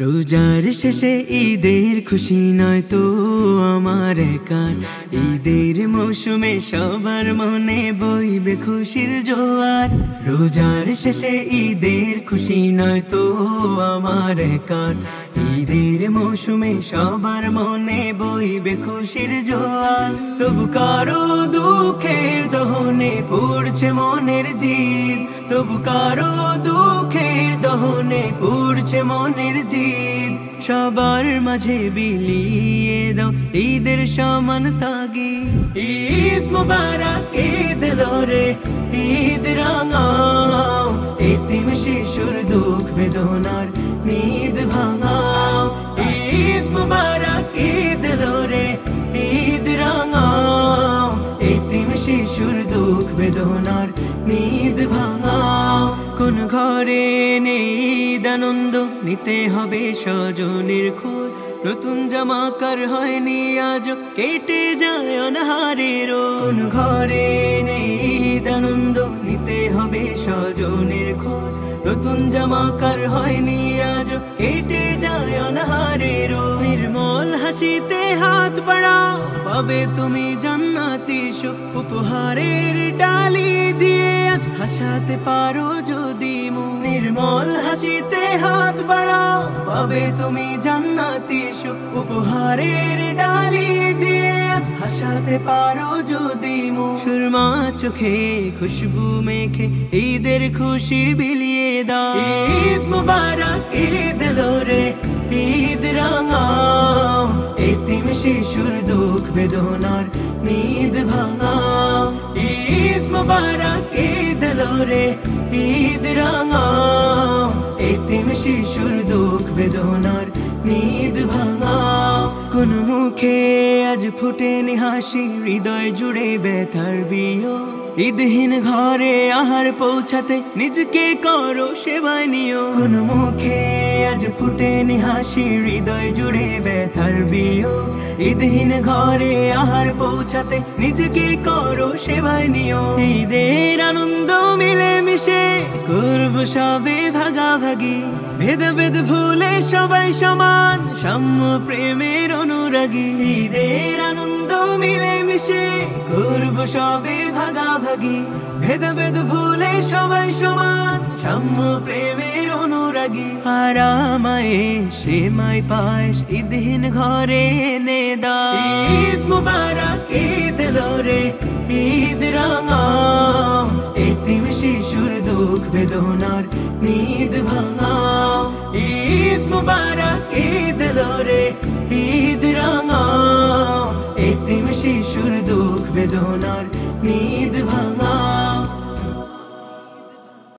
রোজার শেষে ঈদের খুশি নয় তো আমার একার। ঈদের মৌসুমে সবার মনে বইবে খুশির জোয়ার। রোজার শেষে ঈদের খুশি নয় তো আমার একার। ঈদের মৌসুমে সবার মনে বইবে খুশির জোয়ার। তবু কারো দুঃখের দহনে পড়ছে মনের জিদ, তবু কারো দুঃখের দহনে পড়ছে মনের জিদ। সবার মাঝে বিলিয়ে দাও ঈদের সমান তাগি। ঈদ মুবারক ঈদ এলো ঈদ রাঙাও, এতিম শিশুর দুঃখ বেদনার নিদ ভাঙাও। ঈদ মুবারক ঈদ এলো ঈদ রাঙাও, এতিম শিশুর দুঃখ বেদনার নিদ ভাঙাও। কোন ঘরে নেই ঈদ আনন্দ, নিতে হবে স্বজনের খোঁজ। নতুন জামা কার হয়নি আজ, কেটে যায় অনাহারের রোজ। কোন ঘরে নেই ঈদ আনন্দ, নিতে হবে স্বজনের খোঁজ। নতুন জামা কার হয়নি আজ, কেটে যায় অনাহারের রোজ। নির্মল হাসিতে হাত বাড়াও, পাবে তুমি জান্নাতি সুখ। উপহারের ডালি দিয়ে আজ হাসাতে পারো যদি মুখ। নির্মল হাসিতে হাত বাড়াও, পাবে তুমি জান্নাতি সুখ। উপহারের ডালি দিয়ে আজ হাসাতে পারো যদি মুখ। সুরমা চোখে খুশবু মেখে ঈদের খুশি বিলিয়ে দাও। ঈদ মুবারক ঈদ এলো ঈদ রাঙাও, এতিম শিশুর দুঃখ বেদনার নিদ ভাঙাও। ঈদ মুবারক ঈদ এলো ঈদ রাঙাও, এতিম শিশুর দুঃখ বেদনার নিদ ভাঙাও। কোন মুখে আজ ফুটেনি হাসি, হৃদয় জুড়ে ব্যথার বিয়। ঈদহীন ঘরে আহার পৌঁছাতে নিজকে করো সেবায় নিও। কোন মুখে আজ ফুটেনি হাসি, হৃদয় জুড়ে ব্যথার বিয়। ঈদহীন ঘরে আহার পৌঁছাতে নিজকে করো সেবায় নিও। ঈদের আনন্দ মিলে মিশে করব সবে ভাগাভাগি। ভেদাভেদ ভুলে সবাই সমান, সাম্য প্রেমের অনুরাগী। ঈদের আনন্দ মিলে মিশে করব সবে ভাগাভাগি। ভেদাভেদ ভুলে সবাই সমান, সাম্য প্রেমের অনুরাগী। আর আমায় সেমাই পায়েস ঈদহীন ঘরে এনে দাও। ঈদ মুবারক ঈদ এলো ঈদ রাঙাও, এতিম শিশুর দুঃখ বেদনার নিদ ভাঙাও। ঈদ মুবারক ঈদ এলো ঈদ রাঙাও, এতিম শিশুর দুঃখ বেদনার নিদ ভাঙাও।